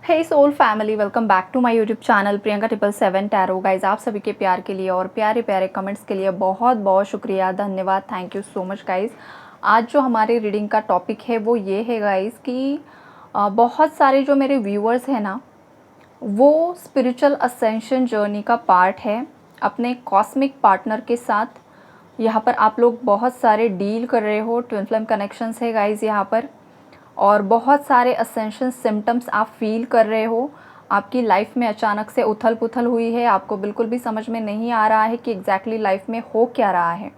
Hey soul family, welcome back to my YouTube channel Priyanka 777 tarot. Guys, आप सभी के प्यार के लिए और प्यारे प्यारे कमेंट्स के लिए बहुत बहुत शुक्रिया, धन्यवाद, thank you so much guys. आज जो हमारी रीडिंग का टॉपिक है वो ये है गाइज कि बहुत सारे जो मेरे व्यूअर्स हैं ना, वो स्पिरिचुअल असेंशन जर्नी का पार्ट है अपने कॉस्मिक पार्टनर के साथ। यहाँ पर आप लोग बहुत सारे डील कर रहे हो, ट्विन फ्लेम कनेक्शंस है गाइज यहाँ पर, और बहुत सारे असेंशन सिम्टम्स आप फील कर रहे हो। आपकी लाइफ में अचानक से उथल पुथल हुई है, आपको बिल्कुल भी समझ में नहीं आ रहा है कि एग्जैक्टली लाइफ में हो क्या रहा है।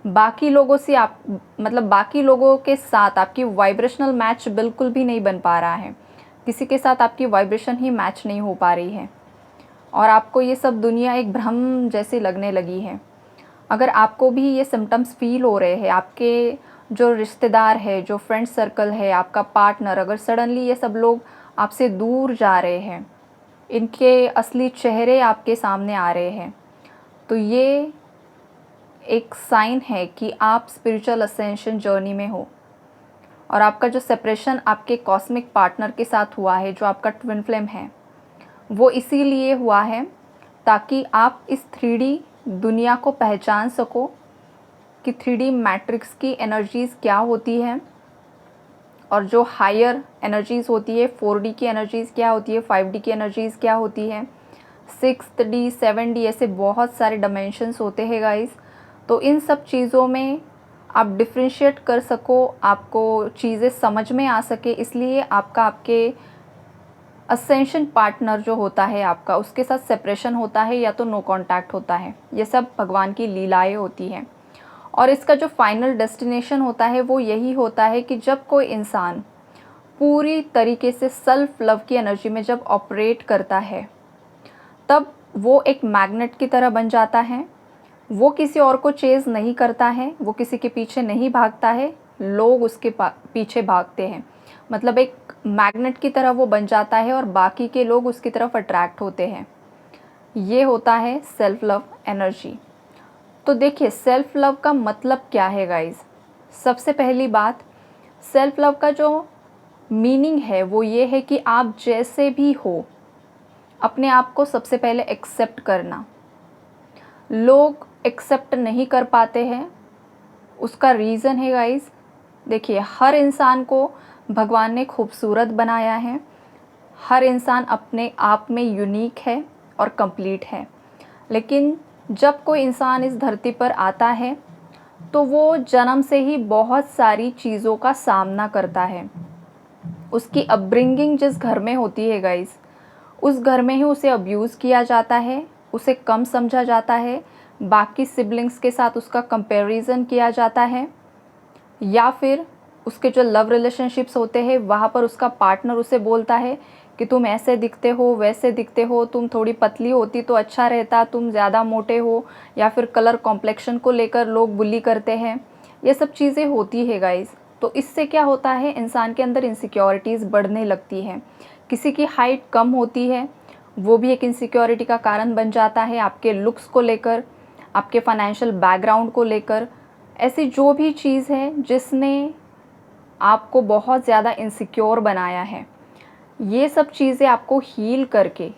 बाकी लोगों से आप बाकी लोगों के साथ आपकी वाइब्रेशनल मैच बिल्कुल भी नहीं बन पा रहा है, किसी के साथ आपकी वाइब्रेशन ही मैच नहीं हो पा रही है और आपको ये सब दुनिया एक भ्रम जैसी लगने लगी है। अगर आपको भी ये सिम्टम्स फील हो रहे हैं, आपके जो रिश्तेदार है, जो फ्रेंड सर्कल है, आपका पार्टनर, अगर सडनली ये सब लोग आपसे दूर जा रहे हैं, इनके असली चेहरे आपके सामने आ रहे हैं, तो ये एक साइन है कि आप स्पिरिचुअल असेंशन जर्नी में हो। और आपका जो सेपरेशन आपके कॉस्मिक पार्टनर के साथ हुआ है, जो आपका ट्विन फ्लेम है, वो इसीलिए हुआ है ताकि आप इस 3D दुनिया को पहचान सको कि 3D मैट्रिक्स की एनर्जीज़ क्या होती है और जो हायर एनर्जीज़ होती है, 4D की एनर्जीज़ क्या होती है, 5D की एनर्जीज़ क्या होती है, 6D 7D, ऐसे बहुत सारे डायमेंशंस होते हैं गाइस। तो इन सब चीज़ों में आप डिफ्रेंशिएट कर सको, आपको चीज़ें समझ में आ सके, इसलिए आपके असेंशन पार्टनर जो होता है आपका, उसके साथ सेपरेशन होता है या तो नो कांटेक्ट होता है। ये सब भगवान की लीलाएं होती हैं और इसका जो फाइनल डेस्टिनेशन होता है वो यही होता है कि जब कोई इंसान पूरी तरीके से सेल्फ लव की एनर्जी में जब ऑपरेट करता है, तब वो एक मैग्नेट की तरह बन जाता है। वो किसी और को चेज़ नहीं करता है, वो किसी के पीछे नहीं भागता है, लोग उसके पीछे भागते हैं। मतलब एक मैग्नेट की तरह वो बन जाता है और बाकी के लोग उसकी तरफ अट्रैक्ट होते हैं। ये होता है सेल्फ लव एनर्जी। तो देखिए, सेल्फ लव का मतलब क्या है गाइज। सबसे पहली बात, सेल्फ लव का जो मीनिंग है वो ये है कि आप जैसे भी हो, अपने आप को सबसे पहले एक्सेप्ट करना। लोग एक्सेप्ट नहीं कर पाते हैं, उसका रीज़न है गाइज, देखिए, हर इंसान को भगवान ने खूबसूरत बनाया है। हर इंसान अपने आप में यूनिक है और कंप्लीट है। लेकिन जब कोई इंसान इस धरती पर आता है तो वो जन्म से ही बहुत सारी चीज़ों का सामना करता है। उसकी अपब्रिंगिंग जिस घर में होती है गाइस, उस घर में ही उसे अब्यूज़ किया जाता है, उसे कम समझा जाता है, बाकी सिबलिंग्स के साथ उसका कंपैरिजन किया जाता है, या फिर उसके जो लव रिलेशनशिप्स होते हैं वहाँ पर उसका पार्टनर उसे बोलता है कि तुम ऐसे दिखते हो, वैसे दिखते हो, तुम थोड़ी पतली होती तो अच्छा रहता, तुम ज़्यादा मोटे हो, या फिर कलर कॉम्प्लेक्शन को लेकर लोग बुली करते हैं। ये सब चीज़ें होती है गाइस। तो इससे क्या होता है, इंसान के अंदर इनसिक्योरिटीज़ बढ़ने लगती हैं। किसी की हाइट कम होती है, वो भी एक इनसिक्योरिटी का कारण बन जाता है, आपके लुक्स को लेकर, आपके फाइनेंशियल बैकग्राउंड को लेकर। ऐसी जो भी चीज़ है जिसने आपको बहुत ज़्यादा इनसिक्योर बनाया है, ये सब चीज़ें आपको हील करके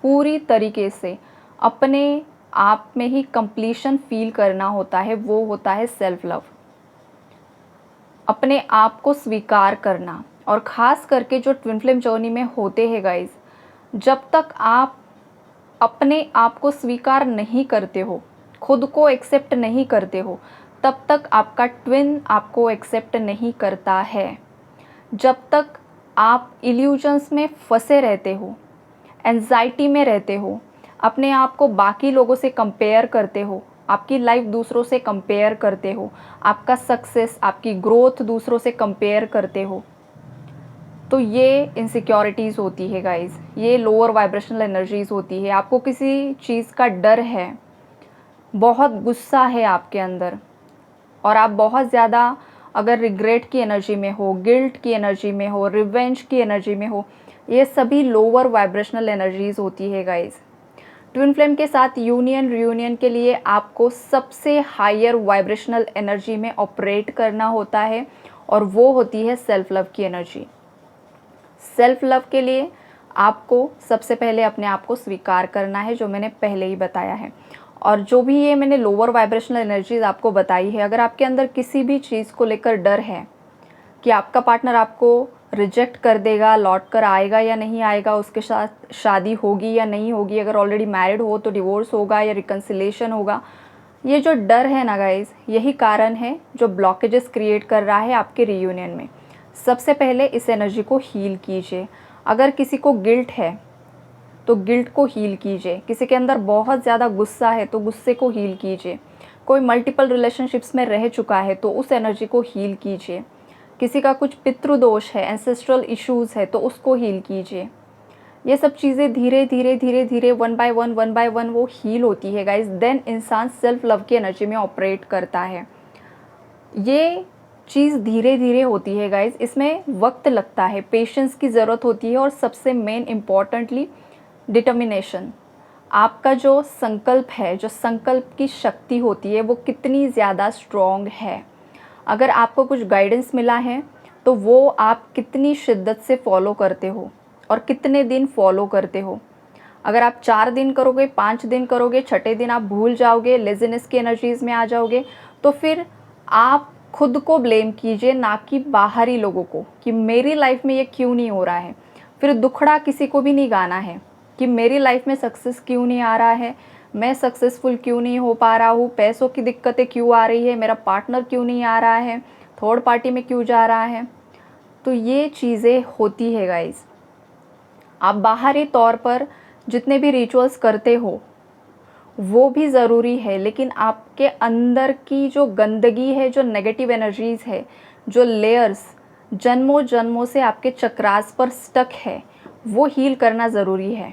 पूरी तरीके से अपने आप में ही कंप्लीशन फील करना होता है। वो होता है सेल्फ लव, अपने आप को स्वीकार करना। और ख़ास करके जो ट्विन फ्लेम जर्नी में होते हैं गाइज, जब तक आप अपने आप को स्वीकार नहीं करते हो, खुद को एक्सेप्ट नहीं करते हो, तब तक आपका ट्विन आपको एक्सेप्ट नहीं करता है। जब तक आप इल्यूजन्स में फंसे रहते हो, एंजाइटी में रहते हो, अपने आप को बाकी लोगों से कंपेयर करते हो, आपकी लाइफ दूसरों से कंपेयर करते हो, आपका सक्सेस, आपकी ग्रोथ दूसरों से कंपेयर करते हो, तो ये इनसिक्योरिटीज़ होती है गाइस, ये लोअर वाइब्रेशनल एनर्जीज़ होती है। आपको किसी चीज़ का डर है, बहुत गुस्सा है आपके अंदर, और आप बहुत ज़्यादा अगर रिग्रेट की एनर्जी में हो, गिल्ट की एनर्जी में हो, रिवेंज की एनर्जी में हो, ये सभी लोअर वाइब्रेशनल एनर्जीज़ होती है गाइस। ट्विन फ्लेम के साथ यूनियन रियूनियन के लिए आपको सबसे हायर वाइब्रेशनल एनर्जी में ऑपरेट करना होता है, और वो होती है सेल्फ लव की एनर्जी। सेल्फ लव के लिए आपको सबसे पहले अपने आप को स्वीकार करना है, जो मैंने पहले ही बताया है। और जो भी ये मैंने लोअर वाइब्रेशनल एनर्जीज आपको बताई है, अगर आपके अंदर किसी भी चीज़ को लेकर डर है कि आपका पार्टनर आपको रिजेक्ट कर देगा, लौट कर आएगा या नहीं आएगा, उसके साथ शादी होगी या नहीं होगी, अगर ऑलरेडी मैरिड हो तो डिवोर्स होगा या रिकन्सिलेशन होगा, ये जो डर है ना गाइज़, यही कारण है जो ब्लॉकेजेस क्रिएट कर रहा है आपके रियूनियन में। सबसे पहले इस एनर्जी को हील कीजिए। अगर किसी को गिल्ट है तो गिल्ट को हील कीजिए। किसी के अंदर बहुत ज़्यादा गुस्सा है तो गुस्से को हील कीजिए। कोई मल्टीपल रिलेशनशिप्स में रह चुका है तो उस एनर्जी को हील कीजिए। किसी का कुछ पितृदोष है, एंसेस्ट्रल इश्यूज़ है, तो उसको हील कीजिए। ये सब चीज़ें धीरे धीरे धीरे धीरे वन बाय वन वो हील होती है गाइज। देन इंसान सेल्फ लव की एनर्जी में ऑपरेट करता है। ये चीज़ धीरे धीरे होती है गाइज, इसमें वक्त लगता है, पेशेंस की ज़रूरत होती है और सबसे मेन इम्पॉर्टेंटली डिटर्मिनेशन। आपका जो संकल्प है, जो संकल्प की शक्ति होती है, वो कितनी ज़्यादा स्ट्रॉन्ग है। अगर आपको कुछ गाइडेंस मिला है तो वो आप कितनी शिद्दत से फॉलो करते हो और कितने दिन फॉलो करते हो। अगर आप 4 दिन करोगे, 5 दिन करोगे, छठे दिन आप भूल जाओगे, लेज़ीनेस की एनर्जीज़ में आ जाओगे, तो फिर आप खुद को ब्लेम कीजिए, ना कि बाहरी लोगों को कि मेरी लाइफ में ये क्यों नहीं हो रहा है। फिर दुखड़ा किसी को भी नहीं गाना है कि मेरी लाइफ में सक्सेस क्यों नहीं आ रहा है, मैं सक्सेसफुल क्यों नहीं हो पा रहा हूँ, पैसों की दिक्कतें क्यों आ रही है, मेरा पार्टनर क्यों नहीं आ रहा है, थर्ड पार्टी में क्यों जा रहा है। तो ये चीज़ें होती है गाइज़। आप बाहरी तौर पर जितने भी रिचुअल्स करते हो वो भी ज़रूरी है, लेकिन आपके अंदर की जो गंदगी है, जो नेगेटिव एनर्जीज़ है, जो लेयर्स जन्मों जन्मों से आपके चक्रास पर स्टक है, वो हील करना ज़रूरी है।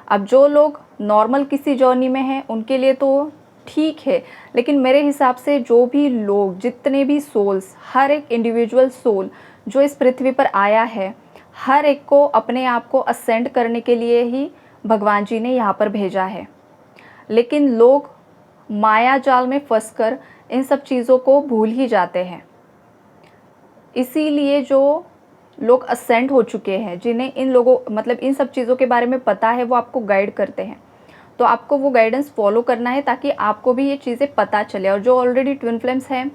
अब जो लोग नॉर्मल किसी जर्नी में हैं उनके लिए तो ठीक है, लेकिन मेरे हिसाब से जो भी लोग, जितने भी सोल्स, हर एक इंडिविजुअल सोल जो इस पृथ्वी पर आया है, हर एक को अपने आप को असेंड करने के लिए ही भगवान जी ने यहाँ पर भेजा है। लेकिन लोग माया जाल में फंसकर इन सब चीज़ों को भूल ही जाते हैं। इसीलिए जो लोग असेंड हो चुके हैं, जिन्हें इन लोगों मतलब इन सब चीज़ों के बारे में पता है, वो आपको गाइड करते हैं। तो आपको वो गाइडेंस फॉलो करना है ताकि आपको भी ये चीज़ें पता चले। और जो ऑलरेडी ट्विन फ्लेम्स हैं,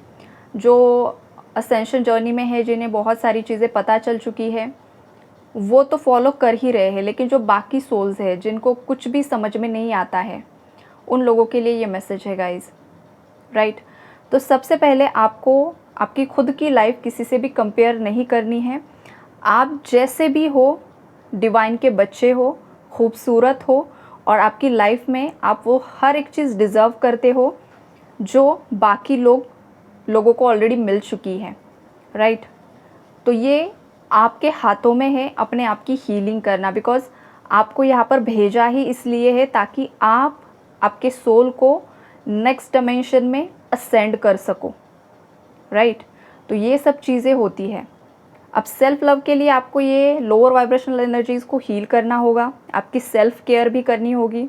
जो असेंशन जर्नी में है, जिन्हें बहुत सारी चीज़ें पता चल चुकी है, वो तो फॉलो कर ही रहे हैं। लेकिन जो बाकी सोल्स हैं, जिनको कुछ भी समझ में नहीं आता है, उन लोगों के लिए ये मैसेज है गाइज़, राइट। तो सबसे पहले आपको आपकी खुद की लाइफ किसी से भी कंपेयर नहीं करनी है। आप जैसे भी हो, डिवाइन के बच्चे हो, खूबसूरत हो, और आपकी लाइफ में आप वो हर एक चीज़ डिज़र्व करते हो जो बाकी लोगों को ऑलरेडी मिल चुकी है, राइट। तो ये आपके हाथों में है अपने आप की हीलिंग करना, बिकॉज़ आपको यहाँ पर भेजा ही इसलिए है ताकि आप आपके सोल को नेक्स्ट डायमेंशन में असेंड कर सको, राइट। तो ये सब चीज़ें होती है। अब सेल्फ लव के लिए आपको ये लोअर वाइब्रेशनल एनर्जीज़ को हील करना होगा, आपकी सेल्फ केयर भी करनी होगी,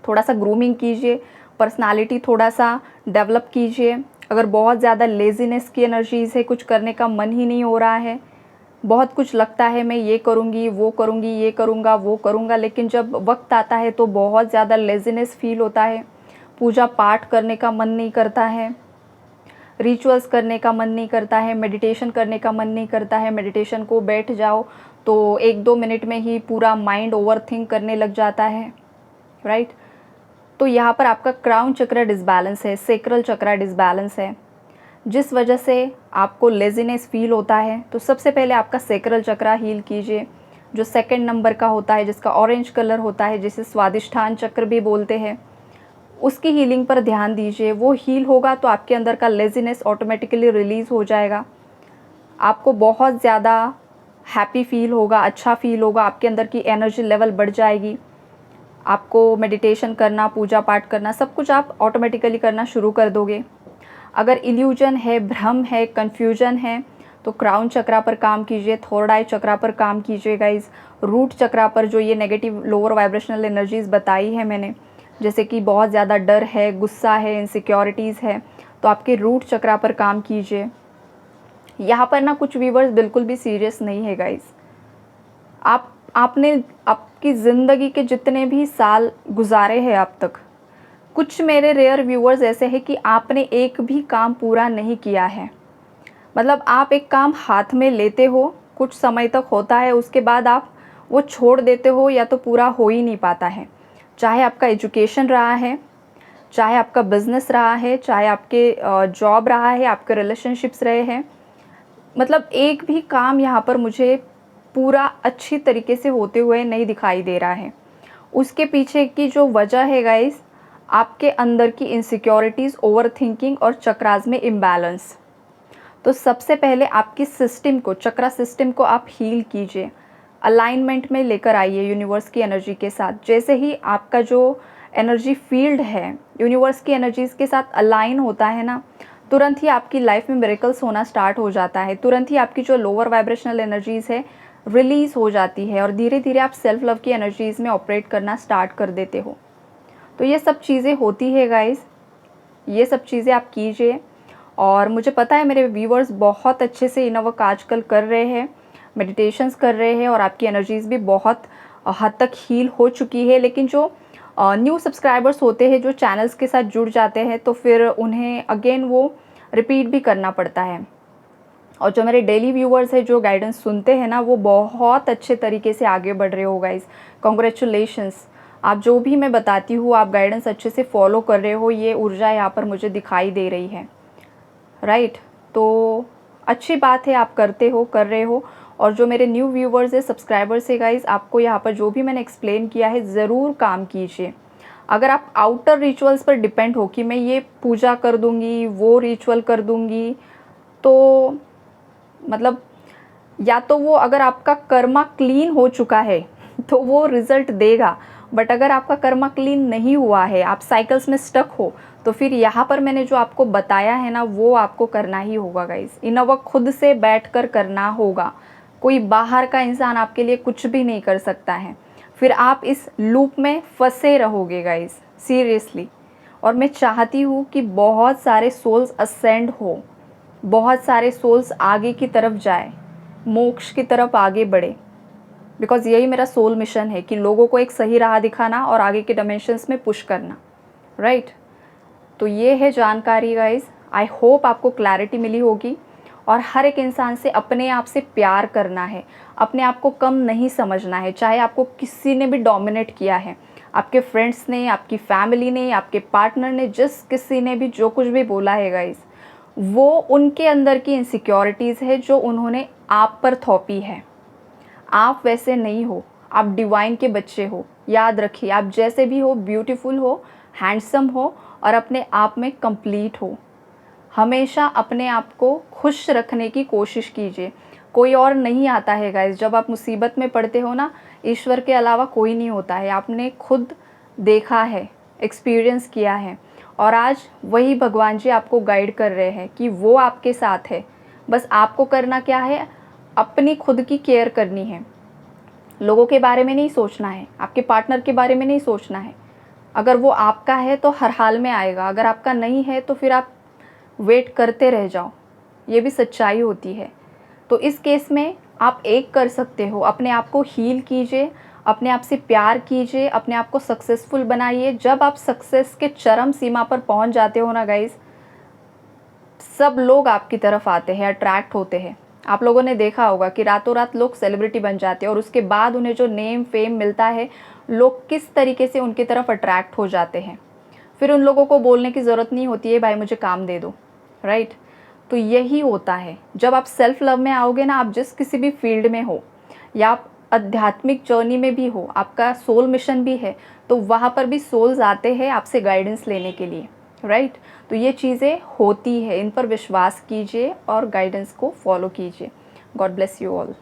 थोड़ा सा ग्रूमिंग कीजिए, पर्सनालिटी थोड़ा सा डेवलप कीजिए। अगर बहुत ज़्यादा लेज़ीनेस की एनर्जीज़ है, कुछ करने का मन ही नहीं हो रहा है, बहुत कुछ लगता है मैं ये करूँगी, वो करूँगी, ये करूँगा, वो करूँगा, लेकिन जब वक्त आता है तो बहुत ज़्यादा लेज़ीनेस फील होता है, पूजा पाठ करने का मन नहीं करता है, रिचुअल्स करने का मन नहीं करता है, मेडिटेशन करने का मन नहीं करता है, मेडिटेशन को बैठ जाओ तो 1-2 मिनट में ही पूरा माइंड ओवरथिंक करने लग जाता है, राइट। तो यहाँ पर आपका क्राउन चक्र डिसबैलेंस है, सेक्रल चक्र डिसबैलेंस है, जिस वजह से आपको लेज़ीनेस फील होता है। तो सबसे पहले आपका सेक्रल चक्र हील कीजिए, जो सेकंड नंबर का होता है, जिसका ऑरेंज कलर होता है, जिसे स्वादिष्ठान चक्र भी बोलते हैं, उसकी हीलिंग पर ध्यान दीजिए। वो हील होगा तो आपके अंदर का लेज़ीनेस ऑटोमेटिकली रिलीज़ हो जाएगा, आपको बहुत ज़्यादा हैप्पी फील होगा, अच्छा फील होगा, आपके अंदर की एनर्जी लेवल बढ़ जाएगी। आपको मेडिटेशन करना, पूजा पाठ करना, सब कुछ आप ऑटोमेटिकली करना शुरू कर दोगे। अगर इल्यूजन है, भ्रम है, कन्फ्यूजन है, तो क्राउन चक्रा पर काम कीजिए, थर्ड आई चक्रा पर काम कीजिए गाइज, रूट चक्रा पर, जो ये नेगेटिव लोअर वाइब्रेशनल एनर्जीज़ बताई है मैंने, जैसे कि बहुत ज़्यादा डर है, गुस्सा है, इनसिक्योरिटीज़ है, तो आपके रूट चक्रा पर काम कीजिए। यहाँ पर ना कुछ व्यूवर्स बिल्कुल भी सीरियस नहीं है गाइज, आप आपने आपकी ज़िंदगी के जितने भी साल गुजारे हैं अब तक, कुछ मेरे रेयर व्यूअर्स ऐसे हैं कि आपने एक भी काम पूरा नहीं किया है। मतलब आप एक काम हाथ में लेते हो, कुछ समय तक होता है, उसके बाद आप वो छोड़ देते हो या तो पूरा हो ही नहीं पाता है। चाहे आपका एजुकेशन रहा है, चाहे आपका बिज़नेस रहा है, चाहे आपके जॉब रहा है, आपके रिलेशनशिप्स रहे हैं। मतलब एक भी काम यहाँ पर मुझे पूरा अच्छी तरीके से होते हुए नहीं दिखाई दे रहा है। उसके पीछे की जो वजह है गाइस, आपके अंदर की इनसिक्योरिटीज़, ओवरथिंकिंग और चक्रास में इम्बैलेंस। तो सबसे पहले आपकी सिस्टम को, चक्रा सिस्टम को आप हील कीजिए, अलाइनमेंट में लेकर आइए यूनिवर्स की एनर्जी के साथ। जैसे ही आपका जो एनर्जी फील्ड है यूनिवर्स की एनर्जीज़ के साथ अलाइन होता है ना, तुरंत ही आपकी लाइफ में मिरेकल्स होना स्टार्ट हो जाता है। तुरंत ही आपकी जो लोअर वाइब्रेशनल एनर्जीज़ है रिलीज़ हो जाती है और धीरे धीरे आप सेल्फ लव की एनर्जीज़ में ऑपरेट करना स्टार्ट कर देते हो। तो ये सब चीज़ें होती है गाइस, ये सब चीज़ें आप कीजिए। और मुझे पता है मेरे व्यूअर्स बहुत अच्छे से इनर वर्क आजकल कर रहे हैं, मेडिटेशंस कर रहे हैं और आपकी एनर्जीज़ भी बहुत हद तक हील हो चुकी है। लेकिन जो न्यू सब्सक्राइबर्स होते हैं, जो चैनल्स के साथ जुड़ जाते हैं, तो फिर उन्हें अगेन वो रिपीट भी करना पड़ता है। और जो मेरे डेली व्यूअर्स हैं, जो गाइडेंस सुनते हैं ना, वो बहुत अच्छे तरीके से आगे बढ़ रहे हो गाइस। कॉन्ग्रेचुलेशंस, आप जो भी मैं बताती हूँ आप गाइडेंस अच्छे से फॉलो कर रहे हो, ये ऊर्जा यहाँ पर मुझे दिखाई दे रही है, राइट। तो अच्छी बात है, आप करते हो, कर रहे हो। और जो मेरे न्यू व्यूवर्स है, सब्सक्राइबर्स है गाइस, आपको यहाँ पर जो भी मैंने एक्सप्लेन किया है ज़रूर काम कीजिए। अगर आप आउटर रिचुअल्स पर डिपेंड हो कि मैं ये पूजा कर दूँगी, वो रिचुअल कर दूँगी, तो मतलब या तो वो, अगर आपका कर्मा क्लीन हो चुका है तो वो रिज़ल्ट देगा। बट अगर आपका कर्मा क्लीन नहीं हुआ है, आप साइकिल्स में स्टक हो, तो फिर यहाँ पर मैंने जो आपको बताया है ना, वो आपको करना ही होगा गाइस। इनर वर्क खुद से बैठकर करना होगा, कोई बाहर का इंसान आपके लिए कुछ भी नहीं कर सकता है। फिर आप इस लूप में फंसे रहोगे गाइस, सीरियसली। और मैं चाहती हूँ कि बहुत सारे सोल्स असेंड हो, बहुत सारे सोल्स आगे की तरफ जाए, मोक्ष की तरफ आगे बढ़े। बिकॉज़ यही मेरा सोल मिशन है कि लोगों को एक सही राह दिखाना और आगे के डायमेंशंस में पुश करना, राइट। तो ये है जानकारी गाइस, आई होप आपको क्लैरिटी मिली होगी। और हर एक इंसान से अपने आप से प्यार करना है, अपने आप को कम नहीं समझना है। चाहे आपको किसी ने भी डोमिनेट किया है, आपके फ्रेंड्स ने, आपकी फैमिली ने, आपके पार्टनर ने, जिस किसी ने भी जो कुछ भी बोला है गाइस, वो उनके अंदर की इनसिक्योरिटीज़ है जो उन्होंने आप पर थोपी है। आप वैसे नहीं हो, आप डिवाइन के बच्चे हो। याद रखिए, आप जैसे भी हो, ब्यूटीफुल हो, हैंडसम हो और अपने आप में कंप्लीट हो। हमेशा अपने आप को खुश रखने की कोशिश कीजिए। कोई और नहीं आता है गाइस, जब आप मुसीबत में पड़ते हो ना, ईश्वर के अलावा कोई नहीं होता है। आपने खुद देखा है, एक्सपीरियंस किया है, और आज वही भगवान जी आपको गाइड कर रहे हैं कि वो आपके साथ है। बस आपको करना क्या है, अपनी खुद की केयर करनी है। लोगों के बारे में नहीं सोचना है, आपके पार्टनर के बारे में नहीं सोचना है। अगर वो आपका है तो हर हाल में आएगा, अगर आपका नहीं है तो फिर आप वेट करते रह जाओ। ये भी सच्चाई होती है। तो इस केस में आप एक कर सकते हो, अपने आप को हील कीजिए, अपने आप से प्यार कीजिए, अपने आप को सक्सेसफुल बनाइए। जब आप सक्सेस के चरम सीमा पर पहुंच जाते हो ना गाइस, सब लोग आपकी तरफ आते हैं, अट्रैक्ट होते हैं। आप लोगों ने देखा होगा कि रातों रात लोग सेलिब्रिटी बन जाते हैं और उसके बाद उन्हें जो नेम फेम मिलता है, लोग किस तरीके से उनकी तरफ अट्रैक्ट हो जाते हैं। फिर उन लोगों को बोलने की ज़रूरत नहीं होती है, भाई मुझे काम दे दो, राइट। तो यही होता है, जब आप सेल्फ लव में आओगे ना, आप जिस किसी भी फील्ड में हो या आप आध्यात्मिक जर्नी में भी हो, आपका सोल मिशन भी है, तो वहाँ पर भी सोल्स आते हैं आपसे गाइडेंस लेने के लिए, राइट। तो ये चीज़ें होती है, इन पर विश्वास कीजिए और गाइडेंस को फॉलो कीजिए। God bless you all.